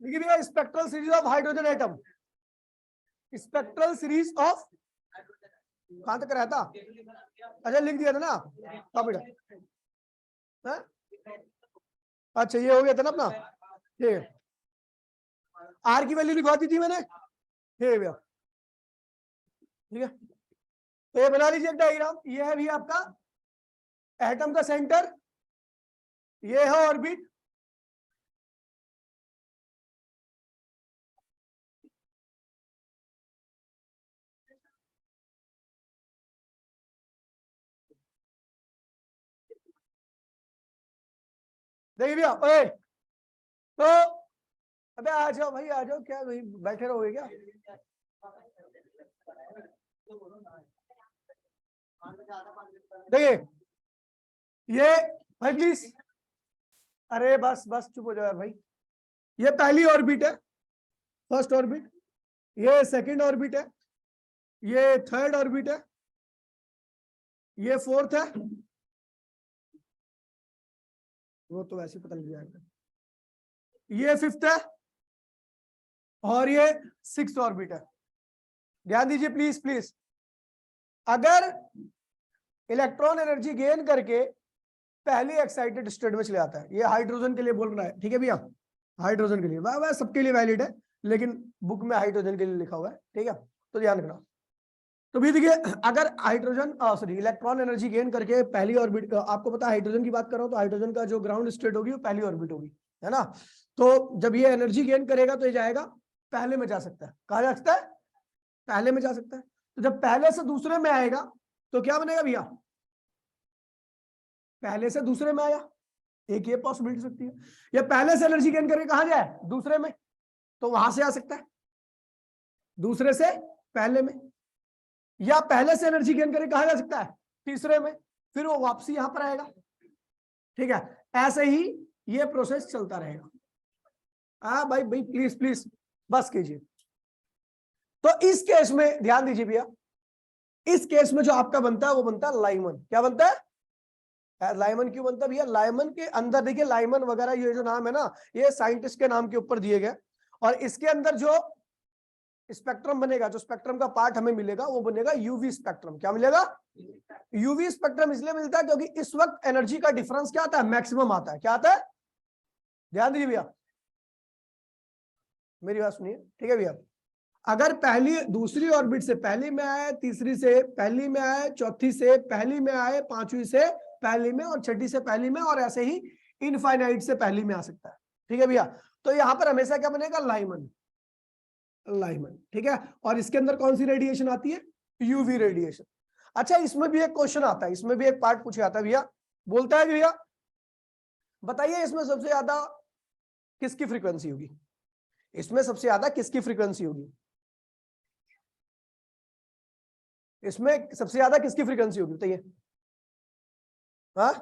देखिए भैया, spectral series of hydrogen atom, spectral series of, कहां तक रहता, अच्छा लिख दिया था ना, कहाँ बेटा, अच्छा ये हो गया था ना अपना, ठीक है, आर की वैल्यू लिखवा दी थी मैंने, ठीक है भैया, ठीक है। तो ये बना लीजिए एक डायग्राम, ये है भी आपका एटम का सेंटर, ये है ऑर्बिट, देखिए भैया, ओए तो अबे आ जाओ भाई, आ जाओ, क्या भाई बैठे रहोगे क्या? देखिए ये भाई प्लीज, अरे बस बस चुप हो जाओ भाई, ये पहली ऑर्बिट है, फर्स्ट ऑर्बिट, ये सेकंड ऑर्बिट है, ये थर्ड ऑर्बिट है, ये फोर्थ है, वो तो वैसे ही पता लग जाएगा, ये फिफ्थ है, और ये सिक्स्थ ऑर्बिट है। ध्यान दीजिए प्लीज प्लीज, अगर इलेक्ट्रॉन एनर्जी गेन करके पहले एक्साइटेड स्टेट में चले आता है, ये हाइड्रोजन के लिए बोल रहा है, ठीक है भैया, हाइड्रोजन के लिए, वह सबके लिए वैलिड है, लेकिन बुक में हाइड्रोजन के लिए लिखा हुआ है, ठीक है, तो ध्यान रखना। तो भी देखिए, अगर hydrogen sorry electron energy gain करके पहली ऑर्बिट, आपको पता है हाइड्रोजन की बात कर रहा हूं, तो हाइड्रोजन का जो ग्राउंड स्टेट होगी वो पहली ऑर्बिट होगी, है ना। तो जब ये एनर्जी गेन करेगा तो ये जाएगा पहले में, जा सकता है, कहा जा सकता है, पहले में जा सकता है। तो जब पहले से दूसरे में आएगा तो क्या बनेगा भैया, पहले से दूसरे में आया, एक ये पॉसिबिलिटी सकती है, या पहले से एनर्जी गेन करके कहां जाए, दूसरे में, तो वहां से आ सकता है दूसरे से पहले में, या पहले से एनर्जी गेन करके कहा जा सकता है तीसरे में, फिर वो वापसी यहां पर आएगा, ठीक है। ऐसे ही ये प्रोसेस चलता रहेगा। हाँ भाई भाई प्लीज प्लीज बस कीजिए। तो इस केस में ध्यान दीजिए भैया, इस केस में जो आपका बनता है वो बनता है लाइमन। क्या बनता है, लाइमन क्यों बनता है भैया, लाइमन के अंदर देखिए, लाइमन वगैरह ये जो नाम है ना, ये साइंटिस्ट के नाम के ऊपर दिए गए, और इसके अंदर जो स्पेक्ट्रम बनेगा, जो स्पेक्ट्रम का पार्ट हमें मिलेगा वो बनेगा यूवी स्पेक्ट्रम। क्या मिलेगा, यूवी स्पेक्ट्रम इसलिए मिलता है क्योंकि इस वक्त एनर्जी का डिफरेंस क्या आता है, मैक्सिमम आता है। क्या आता है, ध्यान दीजिए भैया, मेरी बात सुनिए, ठीक है भैया। अगर पहली दूसरी ऑर्बिट से पहली में आए, तीसरी से पहली में आए, चौथी से पहली में आए, पांचवी से पहली में, और छठी से पहली में, और ऐसे ही इनफाइनाइट से पहली में आ सकता है, ठीक है भैया। तो यहां पर हमेशा क्या बनेगा, लाइमन, लाइमन, ठीक है। और इसके अंदर कौन सी रेडिएशन आती है, यूवी रेडिएशन। अच्छा, इसमें भी एक क्वेश्चन आता है, इसमें भी एक पार्ट पूछा जाता है भैया, बोलता है भैया बताइए इसमें सबसे ज्यादा किसकी फ्रीक्वेंसी होगी, इसमें सबसे ज्यादा किसकी फ्रीक्वेंसी होगी, इसमें सबसे ज्यादा किसकी फ्रीक्वेंसी होगी बताइए। हाँ,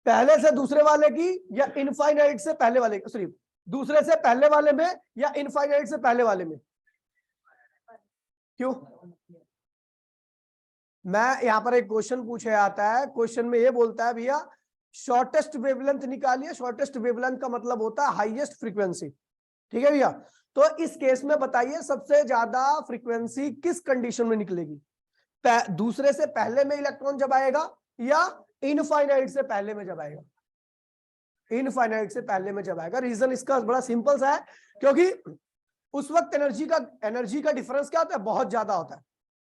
पहले से दूसरे वाले की, या इनफाइनाइट से पहले वाले, सॉरी दूसरे से पहले वाले में, या इनफाइनाइट से पहले वाले में। क्यों, मैं यहां पर एक क्वेश्चन पूछा जाता है, क्वेश्चन में ये बोलता है भैया शॉर्टेस्ट वेवलेंथ निकालिए। शॉर्टेस्ट वेवलेंथ का मतलब होता है हाईएस्ट फ्रीक्वेंसी, ठीक है भैया। तो इस केस में बताइए सबसे ज्यादा फ्रीक्वेंसी किस कंडीशन में निकलेगी, दूसरे से पहले में इलेक्ट्रॉन जब आएगा, या इनफाइनाइट से पहले में जब आएगा, इनफाइनाइट से पहले में जब आएगा। रीजन इसका बड़ा सिंपल सा है, क्योंकि उस वक्त एनर्जी का डिफरेंस क्या होता है, बहुत ज्यादा होता है।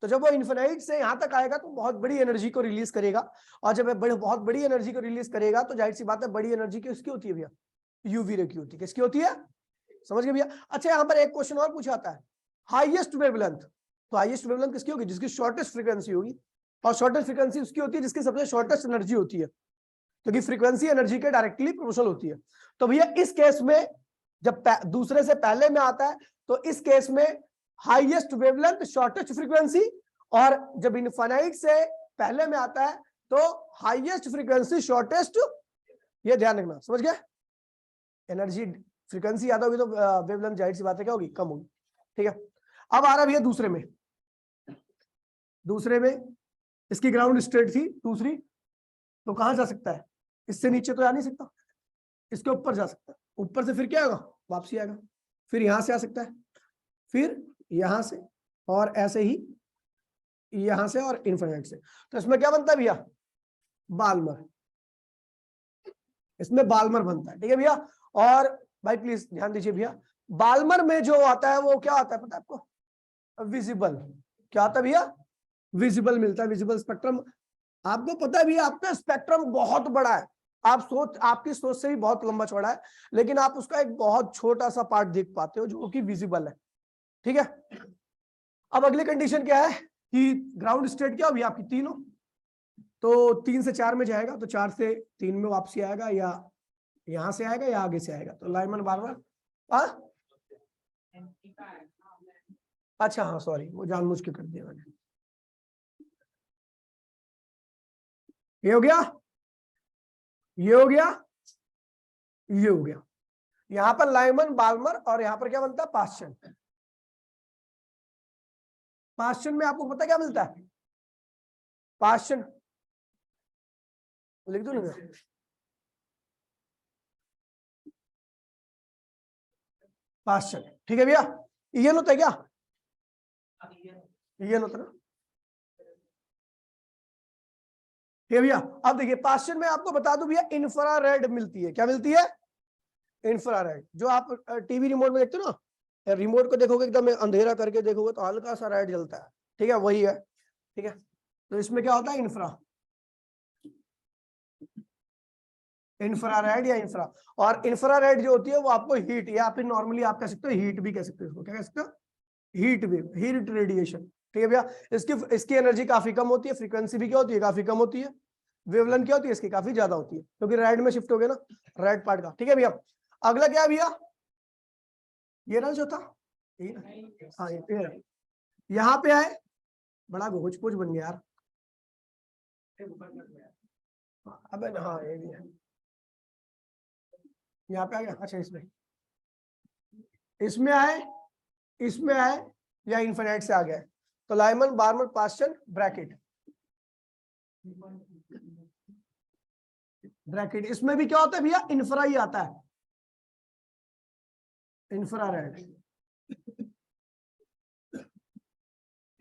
तो जब वो इन्फिनाइट से यहां तक आएगा तो बहुत बड़ी एनर्जी को रिलीज करेगा, और जब बहुत बड़ी एनर्जी को रिलीज करेगा तो जाहिर सी बात है बड़ी एनर्जी किसकी होती है भैया, यूवी रे की होती है। किसकी होती है, समझ गए भैया। अच्छा, यहां पर एक क्वेश्चन और पूछा जाता है, हाईएस्ट वेवलेंथ। तो हाईएस्ट वेवलेंथ किसकी होगी, जिसकी शॉर्टेस्ट फ्रीक्वेंसी होगी, और शॉर्टेस्ट फ्रीक्वेंसी उसकी होती है जिसकी सबसे शॉर्टेस्ट एनर्जी होती है, क्योंकि फ्रीक्वेंसी एनर्जी के डायरेक्टली प्रोपोर्शनल होती है। तो भैया इस केस में जब दूसरे से पहले में आता है तो इस केस में हाईएस्ट वेवलेंथ शॉर्टेस्ट फ्रीक्वेंसी, और जब इनफाइनाइट से पहले में आता है तो हाईएस्ट फ्रीक्वेंसी शॉर्टेस्ट। ये ध्यान रखना, समझ गए। एनर्जी फ्रीक्वेंसी ज्यादा होगी तो वेवलेंथ जाहिर सी बात है क्या होगी, कम होगी, ठीक है। अब आ रहा भैया दूसरे में, दूसरे में इसकी ग्राउंड स्टेट थी दूसरी, तो कहां जा सकता है, इससे नीचे तो जा नहीं सकता, इसके ऊपर जा सकता है। ऊपर से फिर क्या होगा, वापसी आएगा, फिर यहां से आ सकता है, फिर यहां से, और ऐसे ही यहां से और इन्फिनिट से। तो इसमें क्या बनता है भैया, बाल्मर, इसमें बाल्मर बनता है। ठीक है भैया। और भाई प्लीज ध्यान दीजिए भैया, बाल्मर में जो आता है वो क्या आता है पता है आपको, विजिबल। क्या आता है भैया, विजिबल मिलता है, विजिबल स्पेक्ट्रम। आपको पता है भैया आपका स्पेक्ट्रम बहुत बड़ा है, आपकी सोच से भी बहुत लंबा चौड़ा है, लेकिन आप उसका एक बहुत छोटा सा पार्ट देख पाते हो जो कि विजिबल है। ठीक है। अब अगली कंडीशन क्या है कि ग्राउंड स्टेट क्या होगी आपकी, 3 हो, तो 3 से 4 में जाएगा, तो 4 से 3 में वापसी आएगा, या यहां से आएगा या आगे से आएगा। तो लाइमन बार्बर, अच्छा हाँ सॉरी, वो जानबूझ के कर दिया मैंने। ये हो गया, ये हो गया, ये हो गया। यहां पर लाइमन बाल्मर, और यहां पर क्या बनता है, पास्चन। पास्चन में आपको पता क्या मिलता है, पास्चन लिख दो ना, पास्चन। ठीक है भैया, ये होता है क्या, ये होता है ना। ठीक है भैया। अब देखिए पास्चन में आपको बता दूं भैया, इंफ्रारेड मिलती है। क्या मिलती है, इंफ्रारेड। जो आप टीवी रिमोट में देखते हो ना, रिमोट को देखोगे एकदम अंधेरा करके देखोगे तो हल्का सा रेड जलता है। ठीक है, वही है। ठीक है, तो इसमें क्या होता है, इंफ्रारेड या इंफ्रा। और इंफ्रारेड जो होती है वो आपको हीट, या फिर नॉर्मली आप कह सकते हो हीट भी कह सकते हो इसको, क्या कह सकते हो, हीट वेव, हीट रेडिएशन। ठीक है भैया। इसकी एनर्जी काफी कम होती है, फ्रीक्वेंसी भी क्या होती है, काफी कम होती है, वेवलेंथ क्या होती है इसकी, काफी ज्यादा होती है, क्योंकि रेड में शिफ्ट हो गया ना, रेड पार्ट का। ठीक है भैया। अगला क्या है भैया, ये ना जो था, हाँ ये यहाँ पे आए, बड़ा घोच पोच बन गया यार। अबे हाँ ये भी है, यहाँ पे आ गया। अच्छा इसमें, इसमें आए, इसमें आए, या इन्फिनिट से आ गया। तो Lyman Barmer Paschen bracket, bracket. इसमें भी क्या होता है भैया, इंफ्रा ही आता है, इंफ्रारेड। ठीक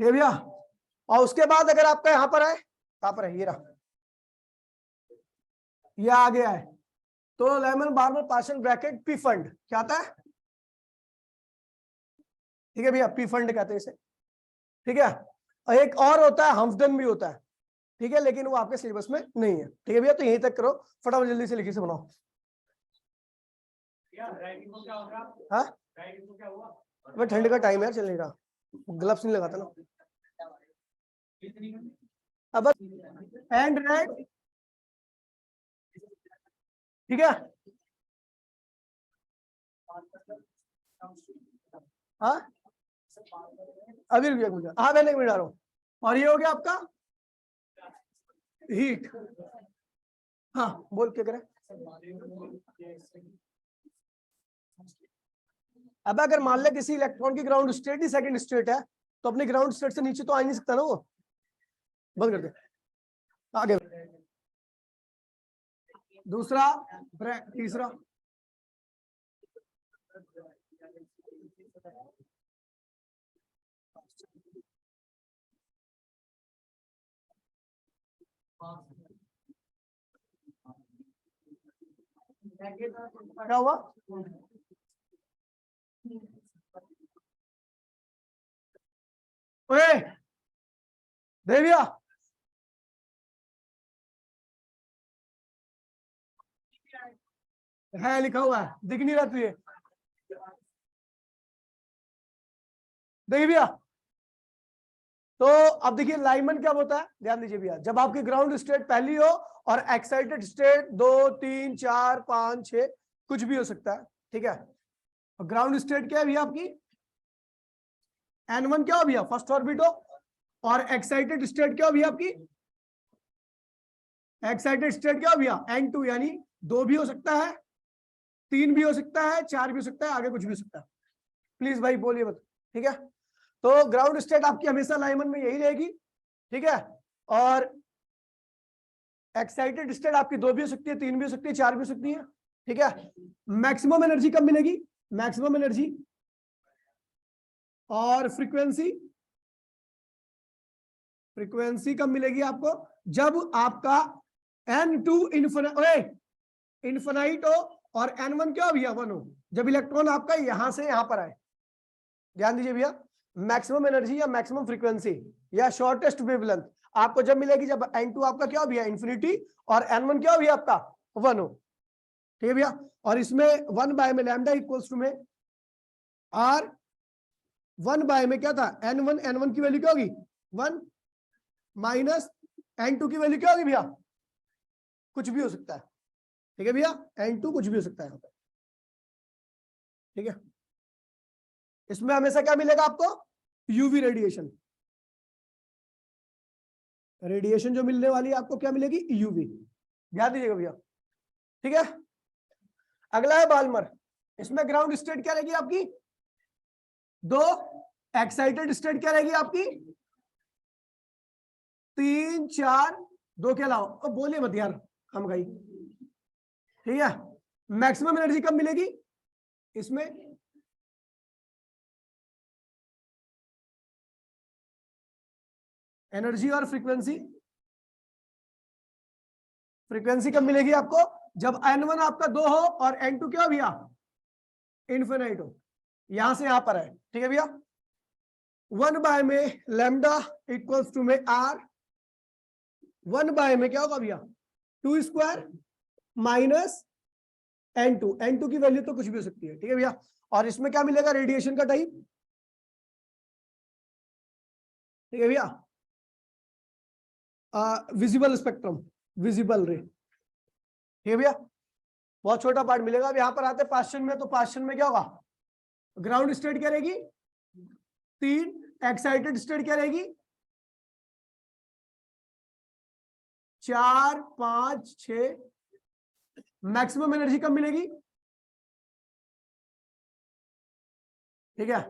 है भैया। और उसके बाद अगर आपका यहाँ पर है, कहां पर है, ये रहा, ये आ गया है, तो lemon barber partial bracket P fund क्या आता है। ठीक है भैया, पी फंड कहते हैं इसे। ठीक है। और एक और होता है, हम्फडन भी होता है। ठीक है, लेकिन वो आपके सिलेबस में नहीं है। ठीक है भैया, तो यहीं तक करो, फटाफट जल्दी से लिखी से बनाओ। हाँ भाई ठंड का टाइम है, चल नहीं रहा, ग्लव्स नहीं लगाता ना। अब एंड राइट, ठीक है। हाँ अभी रुक गया, हाँ मैंने एक मिनट आ रहा हूँ। और ये हो गया आपका हीट। हाँ बोल क्या करे। अब अगर मान ले किसी इलेक्ट्रॉन की ग्राउंड स्टेट ही सेकंड स्टेट है, तो अपनी ग्राउंड स्टेट से नीचे तो आ नहीं सकता ना वो, बंद कर दे। आगे दूसरा, तीसरा, क्या हुआ, ओए देविया, है लिखा हुआ है, दिख नहीं रहा तुझे, देखिए भैया। तो अब देखिए लाइमन क्या होता है, ध्यान दीजिए भैया, जब आपकी ग्राउंड स्टेट पहली हो और एक्साइटेड स्टेट 2 3 4 5 6 कुछ भी हो सकता है। ठीक है, ग्राउंड स्टेट क्या है भैया आपकी, N1 क्या हो भैया, फर्स्ट ऑर्बिट हो, और एक्साइटेड स्टेट क्या हो भैया आपकी, एक्साइटेड स्टेट क्या हो भैया, N2, यानी 2 भी हो सकता है, 3 भी हो सकता है, 4 भी हो सकता है, आगे कुछ भी हो सकता है। प्लीज भाई बोलिए मत। ठीक है, तो ग्राउंड स्टेट आपकी हमेशा लाइमन में यही रहेगी। ठीक है, और एक्साइटेड स्टेट आपकी 2 भी हो सकती है, 3 भी हो सकती है, 4 भी हो सकती है। ठीक है, मैक्सिमम एनर्जी कब मिलेगी, मैक्सिमम एनर्जी और फ्रीक्वेंसी, फ्रीक्वेंसी कब मिलेगी आपको, जब आपका n2 इन्फिनाइट हो और n1 क्या हो भैया 1 हो, जब इलेक्ट्रॉन आपका यहां से यहां पर आए। ध्यान दीजिए भैया, मैक्सिमम एनर्जी या मैक्सिमम फ्रीक्वेंसी या शॉर्टेस्ट वेवलेंथ आपको जब मिलेगी जब n2 आपका क्या हो भैया इंफिनिटी और n1 क्या हो भैया आपका 1 हो। ठीक है भैया, और इसमें 1 बाय में लैम्डा इक्वल्स टू में आर, 1 बाय में क्या था n1 की वैल्यू क्या होगी 1 माइनस n2 की वैल्यू क्या होगी भैया, कुछ भी हो सकता है। ठीक है भैया, n2 कुछ भी हो सकता है। ठीक है, इसमें हमेशा क्या मिलेगा आपको, यूवी रेडिएशन, रेडिएशन जो मिलने वाली है आपको क्या मिलेगी यूवी, ध्यान दीजिएगा भैया। ठीक है, अगला है बाल्मर, इसमें ग्राउंड स्टेट क्या रहेगी आपकी 2, एक्साइटेड स्टेट क्या रहेगी आपकी 3 4, 2 के अलावा, अब बोलिए मत यार हम गई। ठीक है, मैक्सिमम एनर्जी कब मिलेगी इसमें, एनर्जी और फ्रीक्वेंसी, फ्रीक्वेंसी कब मिलेगी आपको जब n1 आपका 2 हो और n2 क्या हो भैया इन्फिनाइट हो, यहां से यहां पर है। ठीक है भैया, 1 बाय में लैम्डा इक्वल्स टू में r, 1 बाय में क्या होगा भैया 2 स्क्वायर माइनस n2 की वैल्यू तो कुछ भी हो सकती है। ठीक है भैया, और इसमें क्या मिलेगा रेडिएशन का टाइप, ठीक है भैया विजिबल स्पेक्ट्रम, विजिबल रे। ठीक है भैया, बहुत छोटा पार्ट मिलेगा। अब यहां पर आते हैं पास्चन में, तो पास्चन में क्या होगा ग्राउंड स्टेट क्या रहेगी 3, एक्साइटेड स्टेट क्या रहेगी 4 5 6, मैक्सिमम एनर्जी कब मिलेगी, ठीक है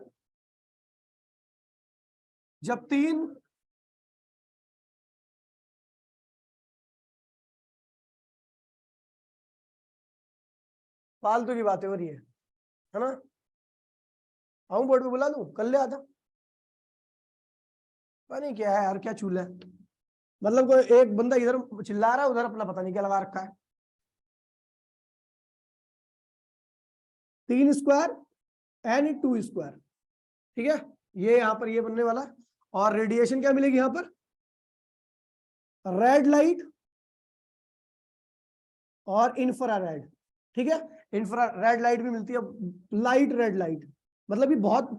जब 3, फालतू की बातें हो रही है ना, आऊं बोर्ड पे बुला दूं, कल ले आता, पता नहीं क्या है यार, क्या चूल है, मतलब कोई एक बंदा इधर चिल्ला रहा है उधर अपना पता नहीं क्या लगा रखा है। 3 स्क्वायर एन 2 स्क्वायर, ठीक है ये यहां पर ये बनने वाला है। और रेडिएशन क्या मिलेगी यहां पर रेड लाइट और इंफ्रारेड। ठीक है, इंफ्रारेड लाइट भी मिलती है, लाइट रेड लाइट, मतलब ये बहुत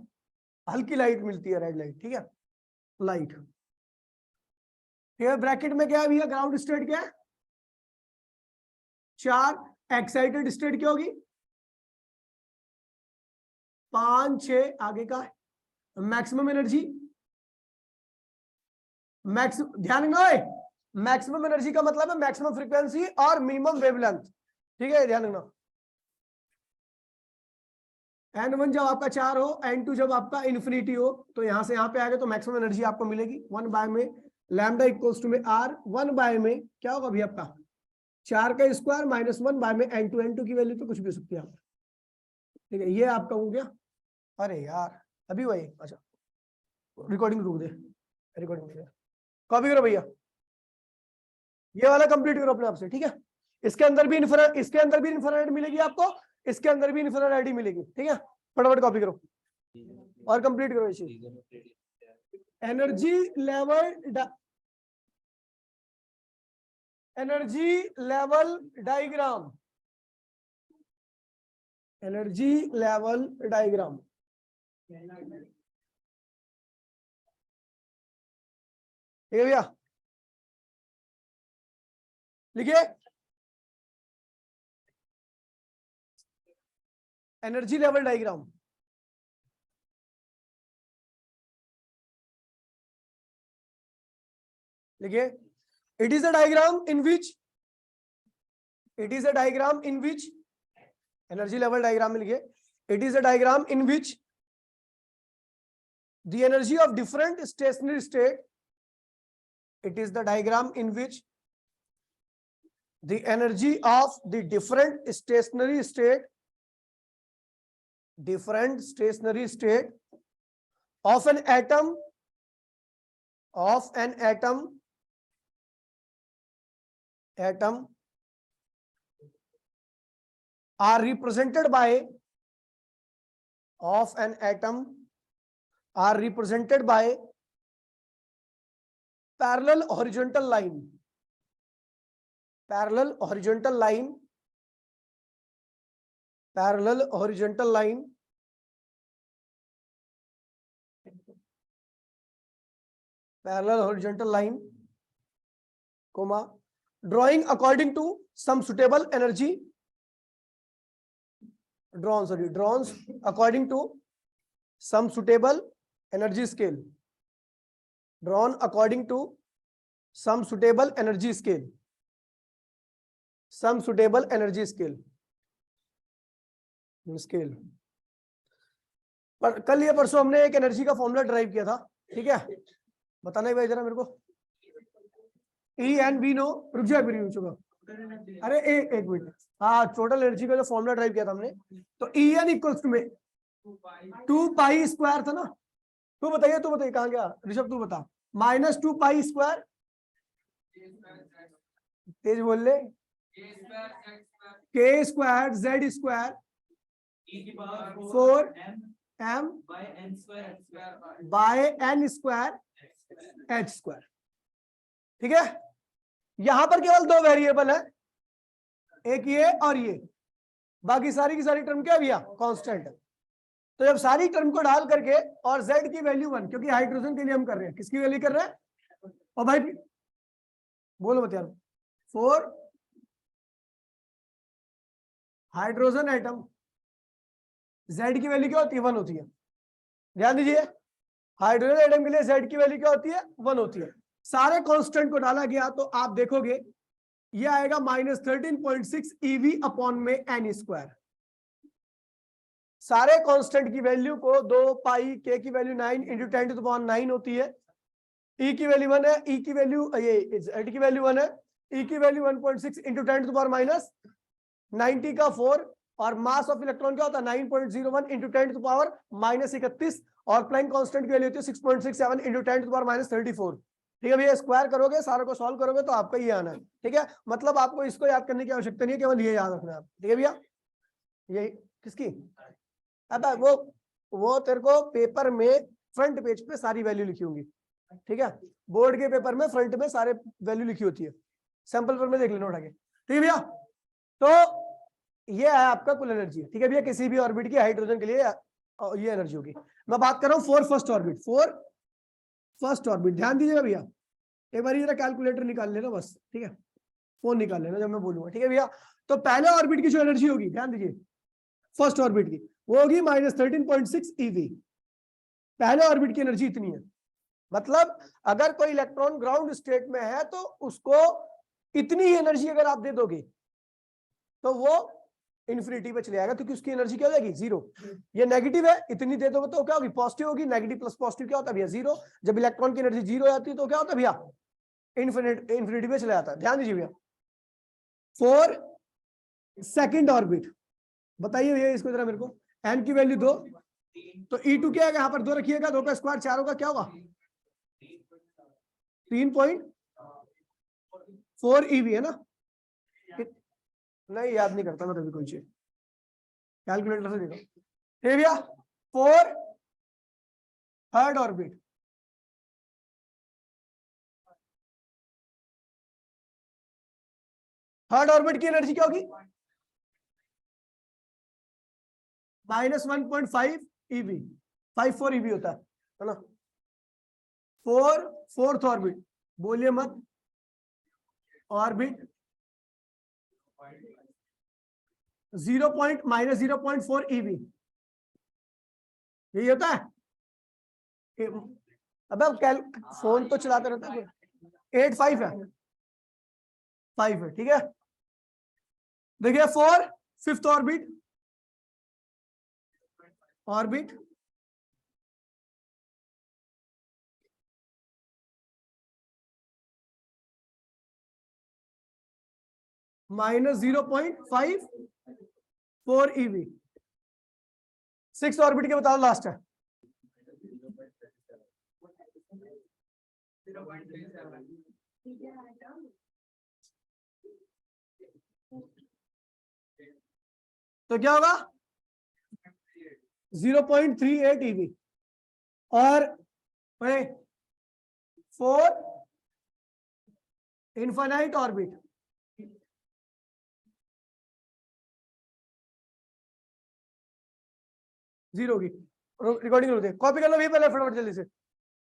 हल्की लाइट मिलती है रेड लाइट। ठीक है लाइट, ठीक है ब्रैकेट में क्या है भैया ग्राउंड स्टेट क्या है 4, एक्साइटेड स्टेट क्या होगी 5 6, आगे का मैक्सिमम एनर्जी, ध्यान रखना है मैक्सिमम एनर्जी का मतलब है मैक्सिमम फ्रीक्वेंसी और मिनिमम वेवलेंथ। ठीक है ध्यान रखना, n1 जब आपका 4 हो, n2 जब आपका इन्फिनिटी हो, तो यहां से यहां पे आएगा तो मैक्सिमम एनर्जी आपको मिलेगी 1 बाय में लैम्डा इक्वल्स टू में r, 1 बाय में क्या होगा भैया आपका 4 का स्क्वायर माइनस 1 बाय में n2 की वैल्यू तो कुछ भी हो सकती है। ठीक है, ये आपका हो गया। अरे यार अभी वही, अच्छा रिकॉर्डिंग रुक दे, रिकॉर्डिंग कॉपी करो भैया, ये वाला कंप्लीट करो अपने आप से। ठीक है, इसके अंदर भी इंफ्रारेड मिलेगी आपको, इसके अंदर भी इंफ्रारेड ही मिलेगी। ठीक है, फटाफट कॉपी करो और कंप्लीट करो इसे। Energy level diagram, energy level diagram, ठीक है भैया लिखिए एनर्जी लेवल डायग्राम। लिखिए it is a diagram in which, it is a diagram in which, energy level diagram में लिखिए it is a diagram in which the energy of different stationary state, it is the diagram in which the energy of the different stationary state different stationary state of an atom are represented by parallel horizontal line comma drawing according to some suitable energy drawn according to some suitable energy scale पर कल या परसों हमने एक energy का formula drive किया था, ठीक है, बताना ही भाई जरा मेरे को। ई एन बी नो रुक जाए अरे एक मिनट, हाँ टोटल एनर्जी का जो फॉर्मूला ड्राइव किया था हमने, तो ई एन इक्वल्स टू में 2 पाई स्क्वायर था ना। तू बताइए कहाँ गया ऋषभ, तू बता। माइनस 2 पाई स्क्वायर, तेज बोल ले, के square z square 4 m by n square h square, ठीक है। यहां पर केवल 2 वेरिएबल है, एक ये और ये, बाकी सारी की सारी टर्म क्या भैया कांस्टेंट है। तो जब सारी टर्म को डाल करके और z की वैल्यू 1, क्योंकि हाइड्रोजन के लिए हम कर रहे हैं, किसकी वैल्यू कर रहे हैं, और भाई बोलो मत यार, 4 हाइड्रोजन एटम, z की वैल्यू क्या होती है 1 होती है। ध्यान दीजिए, हाइड्रोजन एटम के लिए z की वैल्यू क्या होती है 1 होती है। सारे कांस्टेंट को डाला गया तो आप देखोगे ये आएगा -13.6 eV अपॉन में n स्क्वायर। सारे कांस्टेंट की वैल्यू को 2 पाई, k की वैल्यू 9 इंटू 10⁹ होती है, e की वैल्यू 1 है, e की वैल्यू ये z की वैल्यू 1 है, e की वैल्यू 1.6 इंटू 10⁻90 का 4, और मास ऑफ इलेक्ट्रॉन क्या होता है 9.01 इंटू 10⁻31, और प्लैंक कांस्टेंट की वैल्यू होती है 6.67 इंटू 10⁻34। ठीक है भैया, स्क्वायर करोगे, सारों को सॉल्व करोगे तो आपका ये आना है, ठीक है। मतलब आपको इसको याद करने की आवश्यकता नहीं है, केवल ये याद रखना है, ठीक है भैया। ये किसकी, अब वो तेरे को पेपर में फ्रंट पेज पे सारी वैल्यू लिखी होंगी, ठीक है। बोर्ड के पेपर में फ्रंट में सारे वैल्यू लिखी होती है, सैंपल पर में देख लेना उठा के, ठीक है भैया। तो ये है आपका कुल एनर्जी, ठीक है भैया, किसी भी ऑर्बिट की हाइड्रोजन के लिए ये एनर्जी होगी। मैं बात कर रहा हूँ फॉर फर्स्ट ऑर्बिट, ध्यान दीजिएगा भैया, एक बार जरा कैलकुलेटर निकाल लेना बस, ठीक है, फोन निकाल लेना जब मैं बोलूंगा, ठीक है भैया। तो पहले ऑर्बिट की जो एनर्जी होगी, ध्यान दीजिए, फर्स्ट ऑर्बिट की वो होगी -13.6 eV। पहले ऑर्बिट की एनर्जी इतनी है, मतलब अगर कोई इलेक्ट्रॉन ग्राउंड स्टेट में है तो उसको इतनी ही एनर्जी अगर आप दे दोगे तो वो इन्फिनिटी पे चले जाएगा, क्योंकि उसकी एनर्जी क्या हो जाएगी 0। ये नेगेटिव है, इतनी दे दोगे तो क्या होगी पॉजिटिव होगी, नेगेटिव प्लस पॉजिटिव क्या होता है भैया 0। जब इलेक्ट्रॉन की एनर्जी 0 हो जाती है तो क्या होता है भैया इन्फिनिटी पे चला जाता है। ध्यान दीजिए भैया, फॉर सेकंड ऑर्बिट, बताइए भैया इसको जरा मेरे को, n की वैल्यू 2, तो E2 क्या है, यहाँ पर 2 रखिएगा, 2 का स्क्वायर 4 होगा, क्या होगा 3.4 eV है ना। नहीं याद नहीं करता मैं कभी कोई चीज, कैलकुलेटर से देखो। ठीक भैया, फॉर थर्ड ऑर्बिट, की एनर्जी क्या होगी -1.5 eV, 54 eV होता है ना। फोर्थ ऑर्बिट, बोलिए मत, ऑर्बिट -0.4 eV, यही होता है। अब फोन तो चलाते रहते हैं, 8.5 है, 5 है, ठीक है। देखिए for fifth orbit -0.54 eV, 6 orbit के बताओ लास्ट है। तो क्या होगा 0.38 EV और 4 इनफाइनाइट ऑर्बिट। जीरो की रिकॉर्डिंग कॉपी कर लो भैया पहले फटाफट जल्दी से।